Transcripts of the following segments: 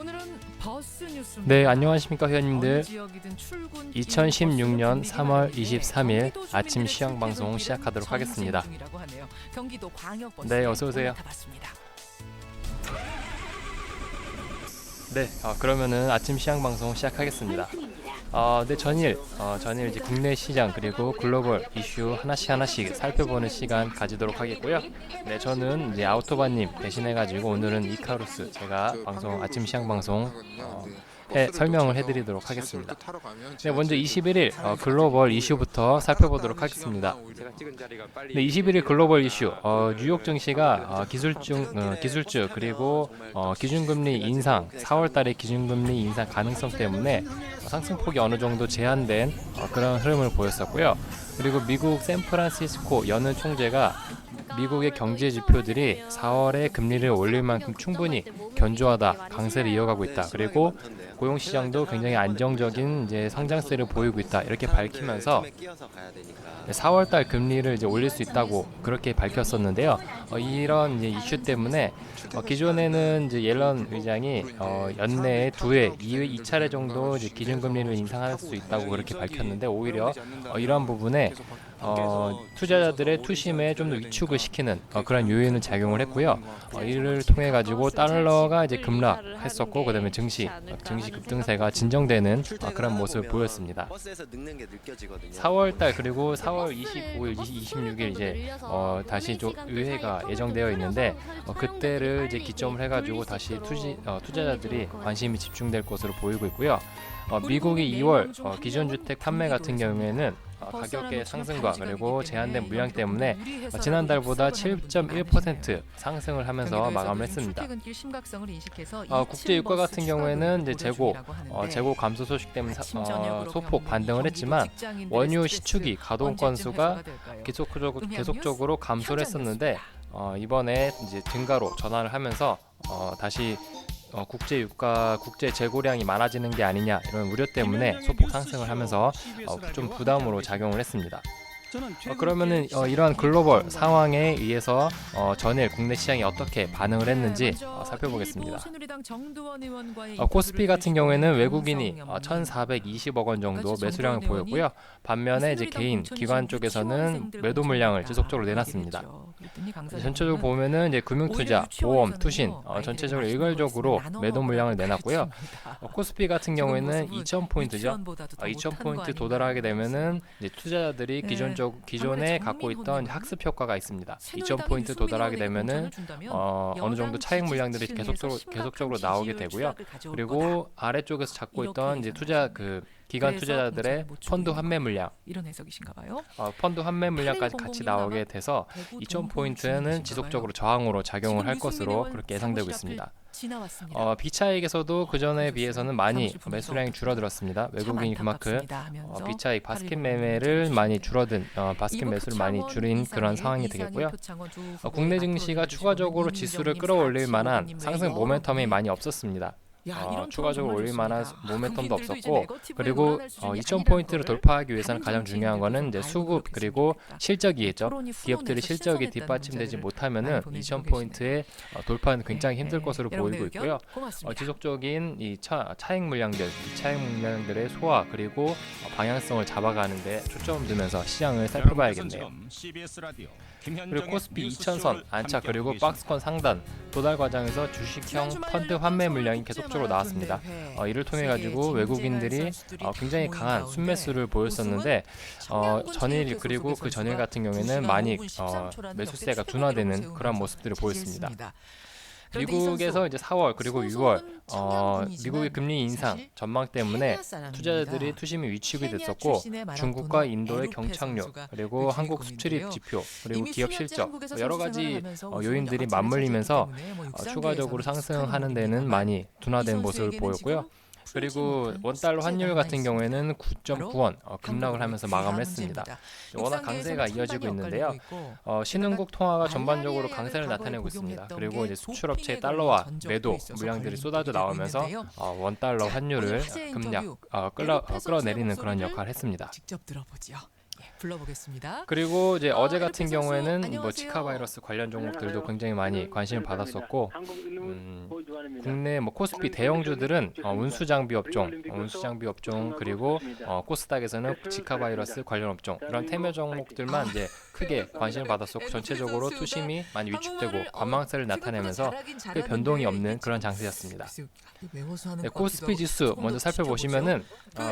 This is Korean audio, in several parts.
오늘은 버스 뉴스입니다. 네, 안녕하십니까 회원님들. 2016년 3월 23일 아침 시황 방송 시작하도록 하겠습니다. 네, 어서 오세요. 네, 그러면은 아침 시황 방송 시작하겠습니다. 네, 전일 이제 국내 시장 그리고 글로벌 이슈 하나씩 살펴보는 시간 가지도록 하겠고요. 네, 저는 이제 아우토바님 대신해가지고 오늘은 이카루스 제가 아침 시황 방송 설명을 해드리도록 하겠습니다. 네, 먼저 21일 글로벌 이슈부터 살펴보도록 하겠습니다. 네, 21일 글로벌 이슈 뉴욕 증시가 기술주 그리고 기준금리 인상 4월달에 기준금리 인상 가능성 때문에 상승폭이 어느 정도 제한된 그런 흐름을 보였었고요. 그리고 미국 샌프란시스코 여는 총재가 미국의 경제 지표들이 4월에 금리를 올릴 만큼 충분히 견조하다, 강세를 이어가고 있다. 그리고 고용 시장도 굉장히 안정적인 이제 성장세를 보이고 있다. 이렇게 밝히면서 4월달 금리를 이제 올릴 수 있다고 그렇게 밝혔었는데요. 이런 이제 이슈 때문에 기존에는 이제 옐런 의장이 연내에 2차례 정도 이제 기준금리를 인상할 수 있다고 그렇게 밝혔는데 오히려 이러한 부분에 투자자들의 투심에 좀 더 위축을 시키는 그런 요인을 작용을 했고요. 이를 통해 가지고 달러가 이제 급락했었고 그다음에 증시 급등세가 진정되는 그런 모습을 보였습니다. 4월달 그리고 4월 25일, 26일 이제 다시 좀 의회가 예정되어 있는데 그때를 이제 기점을 해가지고 다시 투자자들이 관심이 집중될 것으로 보이고 있고요. 미국의 2월 기존주택 판매 같은 경우에는 가격의 상승과 그리고 제한된 물량 때문에 지난달보다 7.1% 상승을 하면서 마감을 했습니다. 국제 유가 같은 경우에는 이제 재고 감소 소식 때문에 소폭 반등을 했지만 원유 시축이 가동 건수가 계속적으로 감소를 했었는데 이번에 이제 증가로 전환을 하면서 다시 국제 재고량이 많아지는 게 아니냐 이런 우려 때문에 소폭 상승을 하면서 좀 부담으로 작용을 했습니다. 그러면은 이러한 글로벌 상황에 의해서 전일 국내 시장이 어떻게 반응을 했는지 살펴보겠습니다. 코스피 같은 경우에는 외국인이 1,420억 원 정도 매수량을 보였고요. 반면에 이제 기관 쪽에서는 매도 물량을 지속적으로 내놨습니다. 전체적으로 보면은 이제 금융투자, 보험, 투신 전체적으로 일괄적으로 매도 물량을 내놨고요. 코스피 같은 경우에는 2,000포인트죠. 2,000포인트 도달하게 되면은 이제 투자자들이 기존에 갖고 있던 학습 효과가 있습니다. 2,000포인트 도달하게 되면은 어느 정도 차익 물량들이 계속적으로 나오게 되고요. 그리고 아래쪽에서 잡고 있던 이제 기관 투자자들의 펀드 환매 물량, 이런 해석이신가 봐요. 펀드 환매 물량까지 같이 나오게 돼서 2,000포인트는 지속적으로 저항으로 작용을 할 것으로 그렇게 예상되고 있습니다. 비차익에서도 그전에 비해서는 많이 매수량이 줄어들었습니다. 외국인이 그만큼 비차익 바스켓 매매를 많이 바스켓 매수를 많이 줄인 그런 상황이 되겠고요. 국내 증시가 추가적으로 지수를 끌어올릴 만한 상승 모멘텀이 많이 없었습니다. 추가적으로 올릴 만한 모멘텀도 없었고 그리고 2,000포인트를 돌파하기 위해서는 가장 중요한 거는 이제 수급 그리고 실적이겠죠. 기업들의 실적이 뒷받침되지 못하면은 2,000포인트의 돌파는 굉장히 힘들 것으로 보이고 있고요. 지속적인 이 차익 물량들의 소화 그리고 방향성을 잡아가는데 초점을 두면서 시장을 살펴봐야겠네요. 그리고 코스피 2000선 안착 그리고 박스권 상단 도달 과정에서 주식형 펀드 환매 물량이 계속적으로 나왔습니다. 이를 통해 가지고 외국인들이 굉장히 강한 순매수를 보였었는데 전일 그리고 그 전일 같은 경우에는 많이 매수세가 둔화되는 그런 모습들을 보였습니다. 미국에서 이제 4월 그리고 6월 미국의 금리 인상 전망 때문에 투자자들이 투심이 위축이 됐었고 중국과 인도의 경착륙 그리고 한국 수출입 지표 그리고 기업 실적 여러 가지 요인들이 맞물리면서 추가적으로 상승하는 데는 많이 둔화된 모습을 보였고요. 그리고 원달러 환율 같은 경우에는 9.9원 급락을 하면서 마감을 했습니다. 워낙 강세가 이어지고 있는데요. 신흥국 통화가 전반적으로 강세를 나타내고 있습니다. 그리고 이제 수출업체의 달러와 매도 물량들이 쏟아져 나오면서 원달러 환율을 끌어내리는 그런 역할을 했습니다. 직접 들어보죠. 불러보겠습니다. 그리고 이제 어제 같은 LP 선수, 경우에는 뭐 안녕하세요. 지카 바이러스 관련 종목들도 굉장히 많이 관심을 받았었고 국내 뭐 코스피 대형주들은 운수 장비 업종 그리고 코스닥에서는 지카 바이러스 관련 업종 이런 테마 종목들만 이제 크게 관심을 받았었고 전체적으로 투심이 많이 위축되고 관망세를 나타내면서 큰 변동이 없는 그런 장세였습니다. 네, 코스피 지수 먼저 살펴보시면은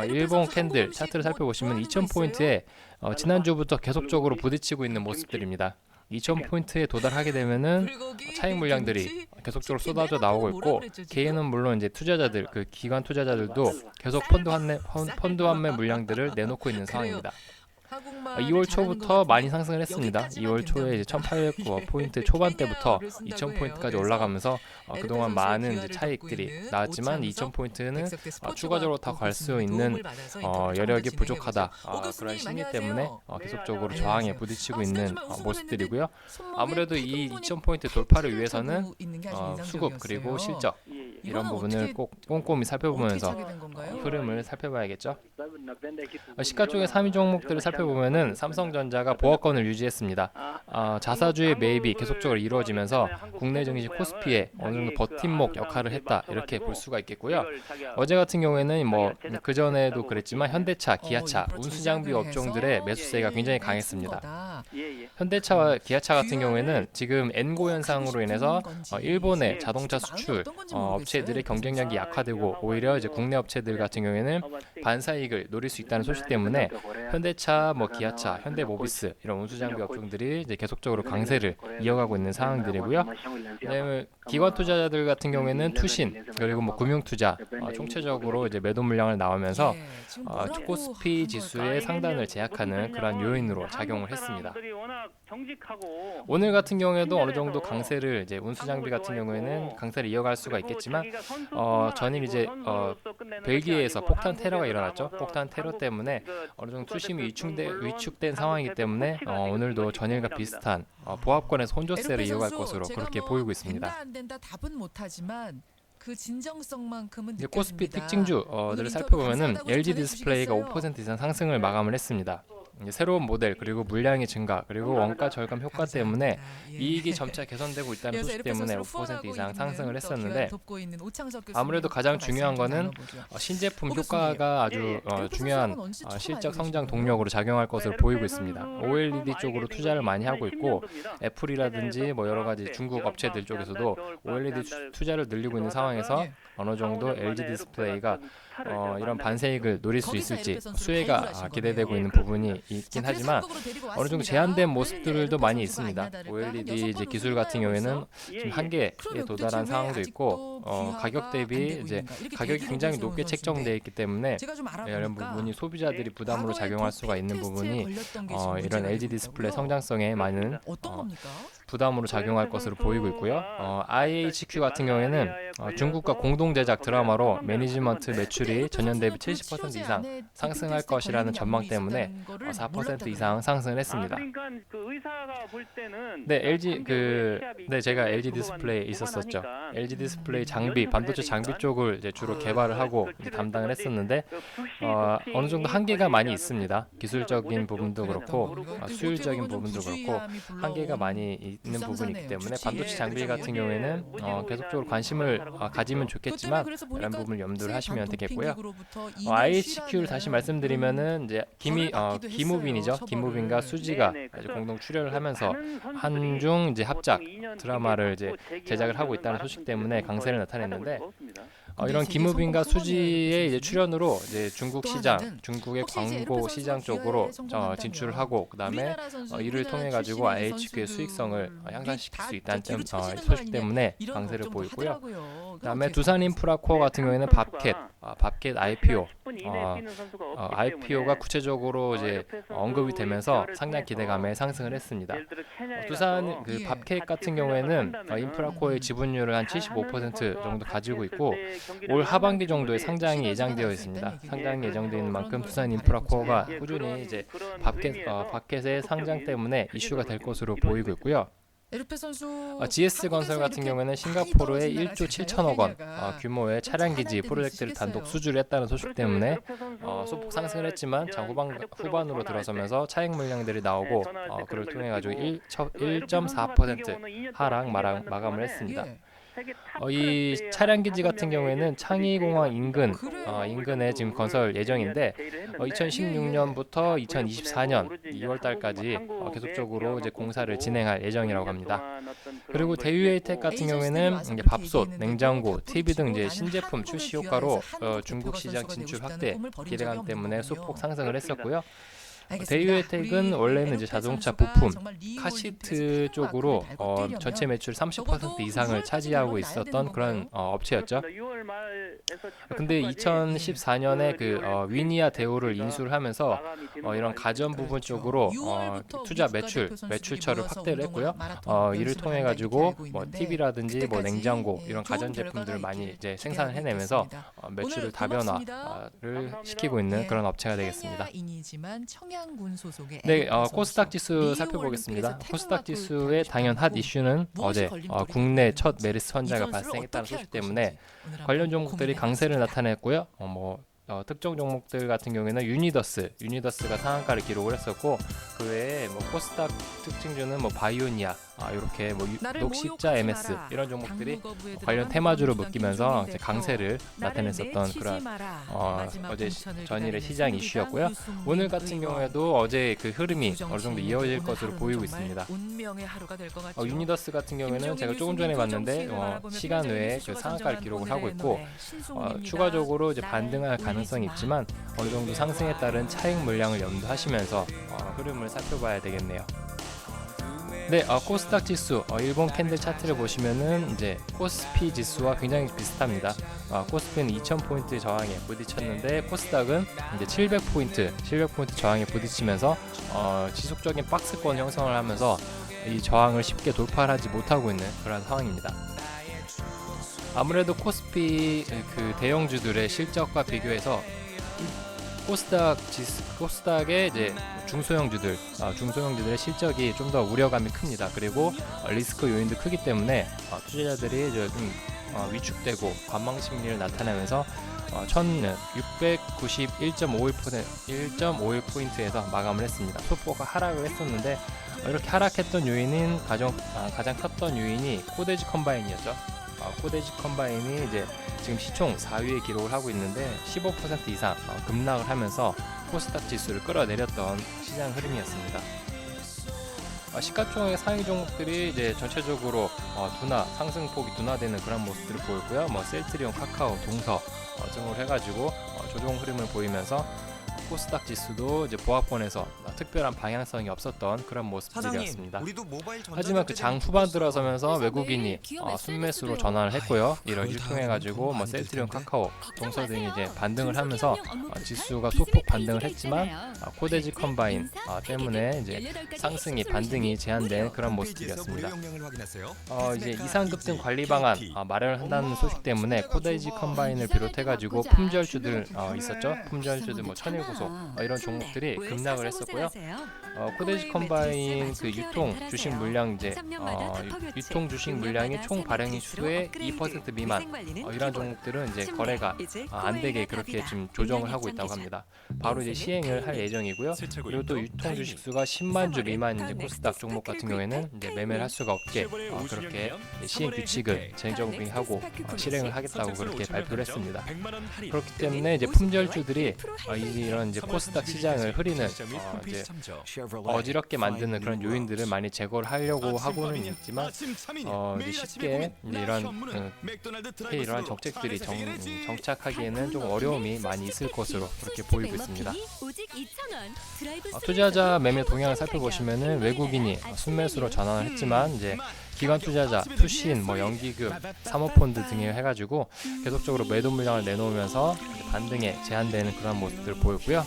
일본 캔들 차트를 살펴보시면 2000포인트에 지난주부터 계속적으로 부딪히고 있는 모습들입니다. 2000포인트에 도달하게 되면은 차익 물량들이 계속적으로 쏟아져 나오고 있고 개인은 물론 이제 투자자들 그 기관 투자자들도 계속 펀드 환매 물량들을 내놓고 있는 상황입니다. 2월 초부터 많이 상승을 했습니다. 2월 초에 이제 1800포인트 초반대부터 2000포인트까지 올라가면서 그동안 많은 이제 차익들이 나왔지만 2000포인트는 추가적으로 더 갈 수 있는 여력이 부족하다. 그런 심리 때문에 계속적으로 저항에 부딪히고 있는 모습들이고요. 아무래도 이 2000포인트 돌파를 위해서는 수급 그리고 실적 이런 부분을 꼭 꼼꼼히 살펴보면서 흐름을 살펴봐야겠죠. 시가 쪽의 3위 종목들을 살펴보면은 삼성전자가 보합권을 유지했습니다. 자사주의 매입이 계속적으로 이루어지면서 국내 증시 코스피에 어느 정도 버팀목 역할을 했다 이렇게 볼 수가 있겠고요. 어제 같은 경우에는 뭐 그 전에도 그랬지만 현대차, 기아차, 운수장비 업종들의 매수세가 굉장히 강했습니다. 현대차와 기아차 같은 경우에는 지금 엔고 현상으로 인해서 일본의 자동차 수출 업체들의 경쟁력이 약화되고 오히려 이제 국내 업체들 같은 경우에는 반사이익을 노릴 수 있다는 소식 때문에 현대차, 뭐 기아차, 현대모비스 이런 운수장비 업종들이 이제 계속적으로 강세를 이어가고 있는 상황들이고요. 그다음에 기관 투자자들 같은 경우에는 투신 그리고 뭐 금융투자 총체적으로 이제 매도 물량을 나오면서 코스피 지수의 상단을 제약하는 그런 요인으로 작용을 했습니다. 오늘 같은 경우에도 어느 정도 강세를 이제 운수장비 같은 경우에는 강세를 이어갈 수가 있겠지만 전일 이제 벨기에에서 폭탄 테러가 일어났죠. 폭탄 테러 때문에 어느 정도 투심이 위축된 상황이기 때문에 오늘도 전일과 비슷한 보합권에서 혼조세를 이어갈 것으로 그렇게 보이고 있습니다. 된다 안 된다 답은 못하지만 그 진정성만큼은 코스피 느껴집니다. 특징주들을 살펴보면은 LG 디스플레이가 5% 이상 상승을 마감을 했습니다. 새로운 모델 그리고 물량의 증가 그리고 원가 절감 효과 때문에 이익이 점차 개선되고 있다는 소식 때문에 5% 이상 상승을 했었는데 아무래도 가장 중요한 거는 신제품 효과가 아주 중요한 실적 성장 동력으로 작용할 것으로 보이고 있습니다. OLED 쪽으로 투자를 많이 하고 있고 애플이라든지 뭐 여러 가지 중국 업체들 쪽에서도 OLED 투자를 늘리고 있는 상황에서 어느 정도 LG 디스플레이가 이런 반세익을 노릴 수 있을지 수혜가 기대되고 있는 부분이 있긴 하지만 어느 정도 제한된 모습들도 많이 있습니다. OLED 이제 기술 같은 경우에는 지금 한계에 도달한 상황도 있고 가격 대비 이제 가격이 굉장히 높게 책정되어 있기 때문에 이런 부분이 소비자들이 부담으로 작용할 수가 있는 부분이 이런 LG 디스플레이 성장성에 많은 부담으로 작용할 것으로 보이고 있고요. IHQ 같은 경우에는 중국과 공동 제작 드라마로 매니지먼트 매출이 전년 대비 70% 이상 상승할 것이라는 전망 때문에 4% 이상 상승을 했습니다. 네, 제가 LG 디스플레이에 있었었죠. LG 디스플레이 장비, 반도체 장비 쪽을 이제 주로 개발을 하고 이제 담당을 했었는데 어느 정도 한계가 많이 있습니다. 기술적인 부분도 그렇고 수율적인 부분도 그렇고 한계가 많이 있는 부분이기 때문에 반도체 장비 같은 경우에는 계속적으로 관심을 가지면 좋겠지만 이런 부분을 염두를 하시면 되겠고요. IHQ를 다시 말씀드리면은 이제 김우빈이죠. 김우빈과 수지가 공동 출연을 하면서 한중 이제 합작 드라마를 이제 제작을 하고 있다는 소식 때문에 강세를 나타냈는데 이런 김우빈과 수지의 이제 출연으로 이제 중국 시장, 중국의 광고 시장 쪽으로 진출을 하고 그다음에 이를 통해 가지고 IHQ의 수익성을 향상시킬 수 있다는 소식 때문에 강세를 보이고요. 그다음에 두산인프라코어 같은 경우에는 밥캣 IPO, IPO가 구체적으로 이제 언급이 되면서 상당 기대감에 상승을 했습니다. 두산 밥캣 같은 경우에는 인프라코어의 지분율을 한 75% 정도 가지고 있고 올 하반기 정도에 상장이 예정되어 있습니다. 상장이 예정되어 있는 만큼 두산인프라코어가 꾸준히 이제 밥캣의 상장 때문에 이슈가 될 것으로 보이고 있고요. 에르페 선수 GS건설 같은 경우에는 싱가포르에 1조 7천억 원 규모의 차량 기지 프로젝트를 단독 수주를 했다는 소식 때문에 소폭 상승을 했지만 장 후반으로 들어서면서 차익 물량들이 나오고 그를 통해 가지고 1.4% 하락 마감을 했습니다. 이 차량 기지 같은 경우에는 창의공항 인근에 지금 건설 예정인데 2016년부터 2024년 2월달까지 계속적으로 이제 공사를 진행할 예정이라고 합니다. 그리고 대유에이텍 같은 경우에는 이제 밥솥, 냉장고, TV 등 이제 신제품 출시 효과로 중국 시장 진출 확대 기대감 때문에 소폭 상승을 했었고요. 대유에텍은 원래는 이제 자동차 부품, 카시트 쪽으로 전체 매출 30% 이상을 차지하고 있었던 그런 업체였죠. 근데 2014년에 그 위니아 대우를 인수를 하면서 이런 가전 부분 쪽으로 투자 매출처를 확대를 했고요. 이를 통해 가지고 뭐 TV라든지 뭐 냉장고 이런 가전 제품들을 많이 이제 생산을 해내면서 매출을 다변화를 시키고 있는 그런 업체가 되겠습니다. 네, 코스닥 지수 살펴보겠습니다. 코스닥 지수의 당연 핫 이슈는 어제 국내 첫 메르스 환자가 발생했다는 소식 때문에 관련 종목들이 강세를 나타냈고요. 특정 종목들 같은 경우에는 유니더스가 상한가를 기록을 했었고, 그 외에 뭐 코스닥 특징주는 뭐 바이오니아, 이렇게 뭐 녹십자 MS 이런 종목들이 관련 테마주로 묶이면서 이제 강세를 나타냈었던 그런 어제 전일의 시장 이슈였고요. 오늘 같은 경우에도 어제 그 흐름이 어느 정도 이어질 것으로 보이고 있습니다. 유니더스 같은 경우에는 제가 조금 전에 봤는데 시간 외에 그 상한가를 기록을 하고 있고, 추가적으로 이제 반등할 가능성이 있지만 어느 정도 상승에 따른 차익 물량을 염두하시면서 흐름을 살펴봐야 되겠네요. 네, 코스닥 지수 일본 캔들 차트를 보시면은 이제 코스피 지수와 굉장히 비슷합니다. 코스피는 2000포인트 저항에 부딪혔는데 코스닥은 이제 700포인트 저항에 부딪히면서 지속적인 박스권 형성을 하면서 이 저항을 쉽게 돌파를 하지 못하고 있는 그런 상황입니다. 아무래도 코스피 그 대형주들의 실적과 비교해서 코스닥의 이제 중소형주들의 실적이 좀 더 우려감이 큽니다. 그리고 리스크 요인도 크기 때문에 투자자들이 이제 좀 위축되고 관망 심리를 나타내면서 1,691.51%에서 마감을 했습니다. 소폭 하락을 했었는데 이렇게 하락했던 요인은 가장 컸던 요인이 코데지 컴바인이었죠. 코데지 컴바인이 이제 지금 시총 4위에 기록을 하고 있는데 15% 이상 급락을 하면서 코스닥 지수를 끌어내렸던 시장 흐름이었습니다. 시가총액 상위 종목들이 이제 전체적으로 상승폭이 둔화되는 그런 모습들을 보였고요. 셀트리온, 카카오, 동서 등으로 해가지고 조정 흐름을 보이면서 코스닥 지수도 이제 보합권에서 특별한 방향성이 없었던 그런 모습들이었습니다. 하지만 그 장 후반 들어서면서 외국인이 순매수로 전환을 했고요. 이를 통해 가지고 셀트리온, 카카오, 동서 등이 이제 반등을 하면서 지수가 소폭 반등을 했지만 코데지 컴바인 때문에 이제 반등이 제한된 그런 모습들이었습니다. 이제 이상급등 관리 방안 마련을 한다는 소식 때문에 코데지 컴바인을 비롯해 가지고 품절주들 있었죠. 품절주들 천일고속 이런 종목들이 급락을 했었고요. 코데지 컴바인 그 유통 주식 물량 유통 주식 물량이 총 발행 수의 2% 미만 이런 종목들은 이제 거래가 안 되게 그렇게 지금 조정을 하고 있다고 합니다. 바로 이제 시행을 할 예정이고요. 그리고 또 유통 주식 수가 10만 주 미만인 이제 코스닥 종목 같은 경우에는 이제 매매를 할 수가 없게 그렇게 시행 규칙을 재정비하고 실행을 하겠다고 그렇게 발표를 했습니다. 그렇기 때문에 이제 품절주들이 이런 이제 코스닥 시장을 흐리는 이제 어지럽게 만드는 그런 요인들을 많이 제거를 하려고 하고는 있지만 이제 쉽게 이제 이러한 정책들이 정착하기에는 좀 어려움이 많이 있을 것으로 그렇게 보이고 있습니다. 투자자 매매 동향을 살펴보시면은 외국인이 순매수로 전환을 했지만 이제 기관 투자자, 투신, 연기금, 사모펀드 등에 해가지고 계속적으로 매도 물량을 내놓으면서 반등에 제한되는 그런 모습들을 보였고요.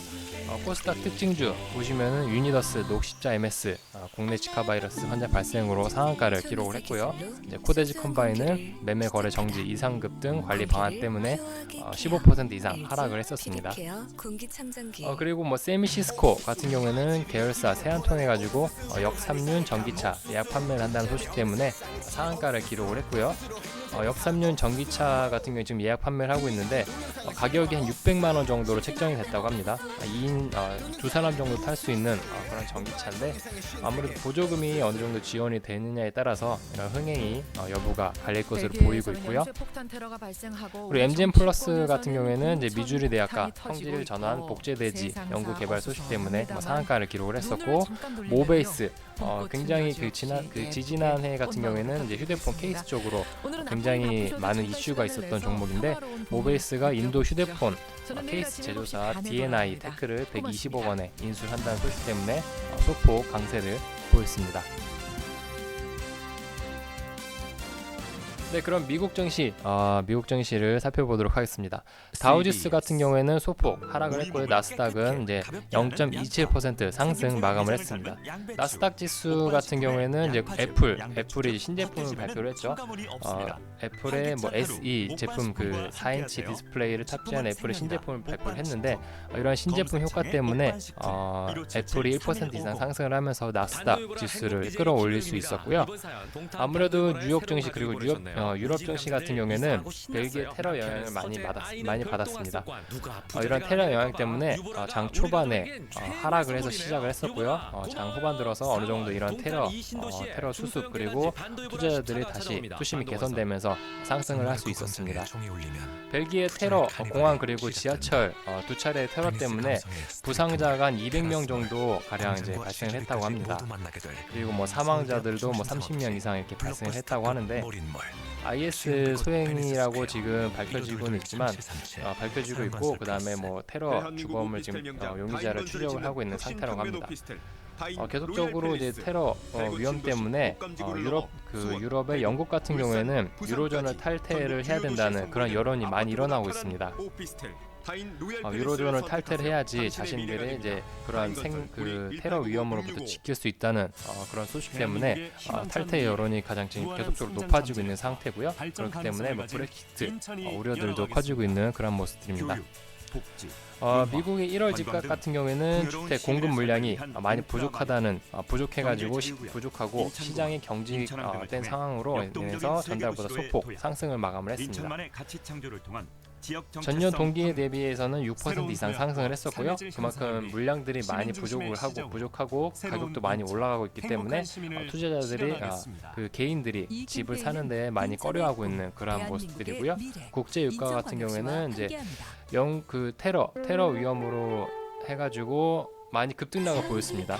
코스닥 특징주 보시면은 유니더스, 녹십자 MS, 국내 지카 바이러스 환자 발생으로 상한가를 기록을 했고요. 이제 코데지 컴바인은 매매 거래 정지, 이상급 등 관리 방안 때문에 15% 이상 하락을 했었습니다. 그리고 뭐 세미시스코 같은 경우에는 계열사 세안 통해 가지고 역삼륜 전기차 예약 판매를 한다는 소식 때문에 상한가를 기록을 했고요. 역삼륜 전기차 같은 경우에 지금 예약 판매를 하고 있는데 가격이 한 600만 원 정도로 책정이 됐다고 합니다. 2인 두 사람 정도 탈 수 있는 그런 전기차인데 아무래도 보조금이 어느 정도 지원이 되느냐에 따라서 이런 흥행이 여부가 갈릴 것으로 보이고 있고요. 그리고 MGM 플러스 같은 경우에는 이제 미주리 대학가 성질 전환 복제대지 연구 개발 소식 때문에 상한가를 기록을 했었고, 모베이스 굉장히 지지난 해 같은 경우에는 이제 휴대폰 케이스 쪽으로 굉장히 많은 이슈가 있었던 종목인데, 모베이스가 인도 휴대폰 케이스 제조사 D&I 테크를 120억 원에 인수한다는 소식 때문에 소폭 강세를 보였습니다. 네, 그럼 미국 증시를 살펴보도록 하겠습니다. 다우지수 같은 경우에는 소폭 하락을 했고요. 나스닥은 이제 0.27% 상승 마감을 했습니다. 나스닥 지수 같은 경우에는 이제 애플이 신제품을 발표를 했죠. 애플의 뭐 SE 제품 그 4인치 디스플레이를 탑재한 애플의 신제품을 발표를 했는데, 이러한 신제품 효과 때문에 애플이 1% 이상 상승을 하면서 나스닥 지수를 끌어올릴 수 있었고요. 아무래도 뉴욕 증시 그리고 유럽 증시 같은 경우에는 벨기에 테러 영향을 많이 받았습니다. 이런 테러 영향 때문에 장 초반에 하락을 해서 시작을 했었고요. 장 후반 들어서 어느 정도 이런 테러 수습 그리고 투자자들이 다시 투심이 개선되면서 상승을 할 수 있었습니다. 벨기에 테러 공항 그리고 지하철 두 차례의 테러 때문에 부상자가 한 200명 정도 가량 이제 발생을 했다고 합니다. 그리고 뭐 사망자들도 뭐 30명 이상 이렇게 발생을 했다고 하는데, IS 소행이라고 지금 밝혀지고 있고, 그 다음에 뭐 테러 주범을 지금 용의자를 추적을 하고 있는 상태라고 합니다. 계속적으로 이제 테러 위험 때문에 유럽의 영국 같은 경우에는 유로존을 탈퇴를 해야 된다는 그런 여론이 많이 일어나고 있습니다. 유로존을 탈퇴를 해야지 자신들의 이제 그러한 테러 위험으로부터 지킬 수 있다는 그런 소식 때문에 탈퇴 여론이 가장 지금 계속적으로 높아지고 있는 상태고요. 그렇기 때문에 뭐 브렉시트 우려들도 커지고 있는 그런 모습들입니다. 미국의 1월 집값 같은 경우에는 주택 공급 물량이 많이 부족해가지고 부족하고 시장이 경직된 상황으로 인해서 전달보다 소폭 상승을 마감을 했습니다. 전년 동기에 대비해서는 6% 이상 상승을 했었고요. 그만큼 물량들이 많이 부족하고 가격도 많이 올라가고 있기 때문에 투자자들이 개인들이 집을 사는 데 많이 꺼려하고 있는 그러한 모습들이고요. 국제 유가 같은 경우에는 이제 테러 위험으로 해가지고 많이 급등락을 보였습니다.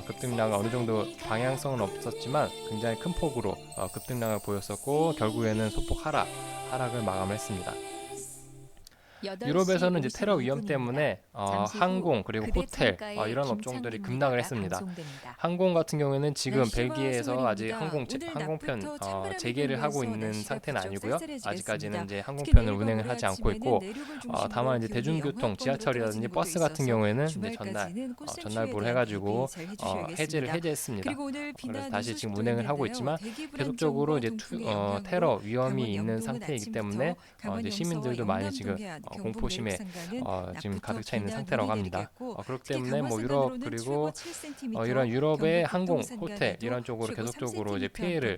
급등락은 어느 정도 방향성은 없었지만 굉장히 큰 폭으로 급등락을 보였었고, 결국에는 소폭 하락을 마감했습니다. 유럽에서는 이제 테러 위험 때문에 항공 그리고 호텔 이런 업종들이 급락을 했습니다. 항공 같은 경우에는 지금 벨기에에서 아직 항공편 재개를 하고 있는 상태는 아니고요. 아직까지는 이제 항공편을 운행을 하지 않고 있고, 다만 이제 대중교통, 지하철이라든지 버스 같은 경우에는 이제 전날부로 해가지고 해제했습니다. 그래서 다시 지금 운행을 하고 있지만 계속적으로 이제 테러 위험이 있는 상태이기 때문에 이제 시민들도 많이 지금 공포심에 지금 가득 차 있는 상태라고 합니다. 그렇기 때문에 뭐 유럽 그리고 이런 유럽의 항공, 호텔 이런 쪽으로 계속적으로 이제 피해를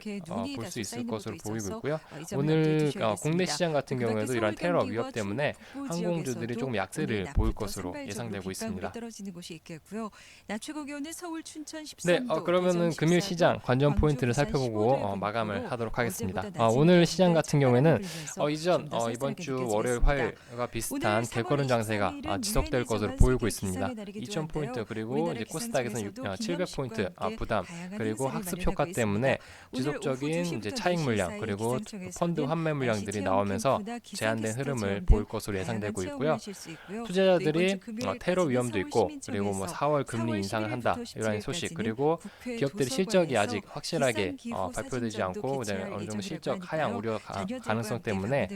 볼 수 있을 것으로 보이고 있고요. 오늘 국내 시장 같은 경우에도 이런 테러 위협 때문에 항공주들이 조금 약세를 보일 것으로 예상되고 있습니다. 네, 그러면은 금일 시장 관전 포인트를 살펴보고 마감을 하도록 하겠습니다. 오늘 시장 같은 경우에는 이번 주 월요일, 화요일과 비슷한 개거른 장세가 지속될 것으로 보이고 있습니다. 2000포인트 그리고 이제 코스닥에서는 700포인트 부담 그리고 학습 효과 때문에 지속적인 이제 차익 물량 그리고 펀드 환매 물량들이 나오면서 제한된 흐름을 보일 것으로 예상되고 있고요. 투자자들이 테러 위험도 있고 그리고 뭐 4월 금리 인상을 한다 이런 소식, 그리고 기업들의 실적이 아직 확실하게 발표되지 않고 어느 정도 실적 하향 우려 가능성 때문에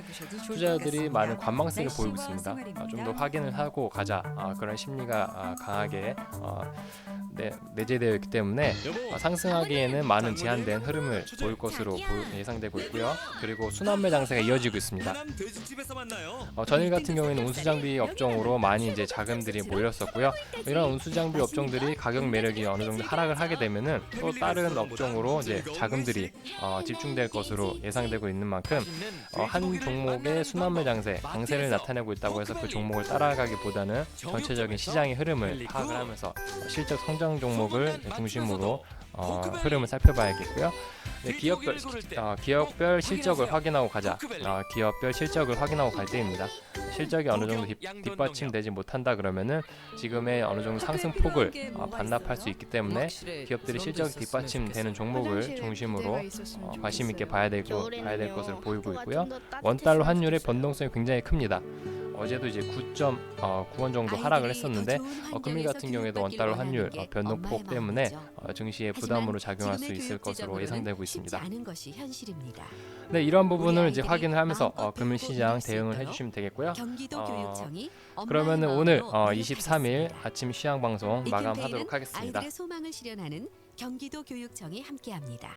투자자들이 많은 관망세를 보이고 있습니다. 좀 더 확인을 하고 가자 그런 심리가 강하게 내재되어 있기 때문에 상승하기에는 많은 제한된 흐름을 보일 것으로 예상되고 있고요. 그리고 순환매 장세가 이어지고 있습니다. 전일 같은 경우에는 운수장비 업종으로 많이 이제 자금들이 몰렸었고요. 이런 운수장비 업종들이 가격 매력이 어느 정도 하락을 하게 되면은 또 다른 업종으로 이제 자금들이 집중될 것으로 예상되고 있는 만큼 한 종목의 순환매 강세를 나타내고 있다고 해서 그 종목을 따라가기보다는 전체적인 시장의 흐름을 파악을 하면서 실적 성장 종목을 중심으로 흐름을 살펴봐야겠고요. 기업별 실적을 확인하고 가자. 기업별 실적을 확인하고 갈 때입니다. 실적이 어느 정도 뒷받침되지 못한다 그러면은 지금의 어느 정도 상승폭을 반납할 수 있기 때문에 기업들이 실적이 뒷받침되는 종목을 중심으로 관심 있게 봐야 될 것으로 보이고 있고요. 원달러 환율의 변동성이 굉장히 큽니다. 어제도 이제 9.9원 정도 하락을 했었는데 금일 같은 경우에도 원달러 환율 변동폭 때문에 증시에 부담으로 작용할 수 있을 것으로 예상되고 있습니다. 네, 이러한 부분을 이제 확인을 하면서 금일 시장 대응을 해주시면 되겠고요. 그러면은 오늘 23일 아침 시황 방송 마감하도록 하겠습니다. 아이들의 소망을 실현하는 경기도 교육청이 함께합니다.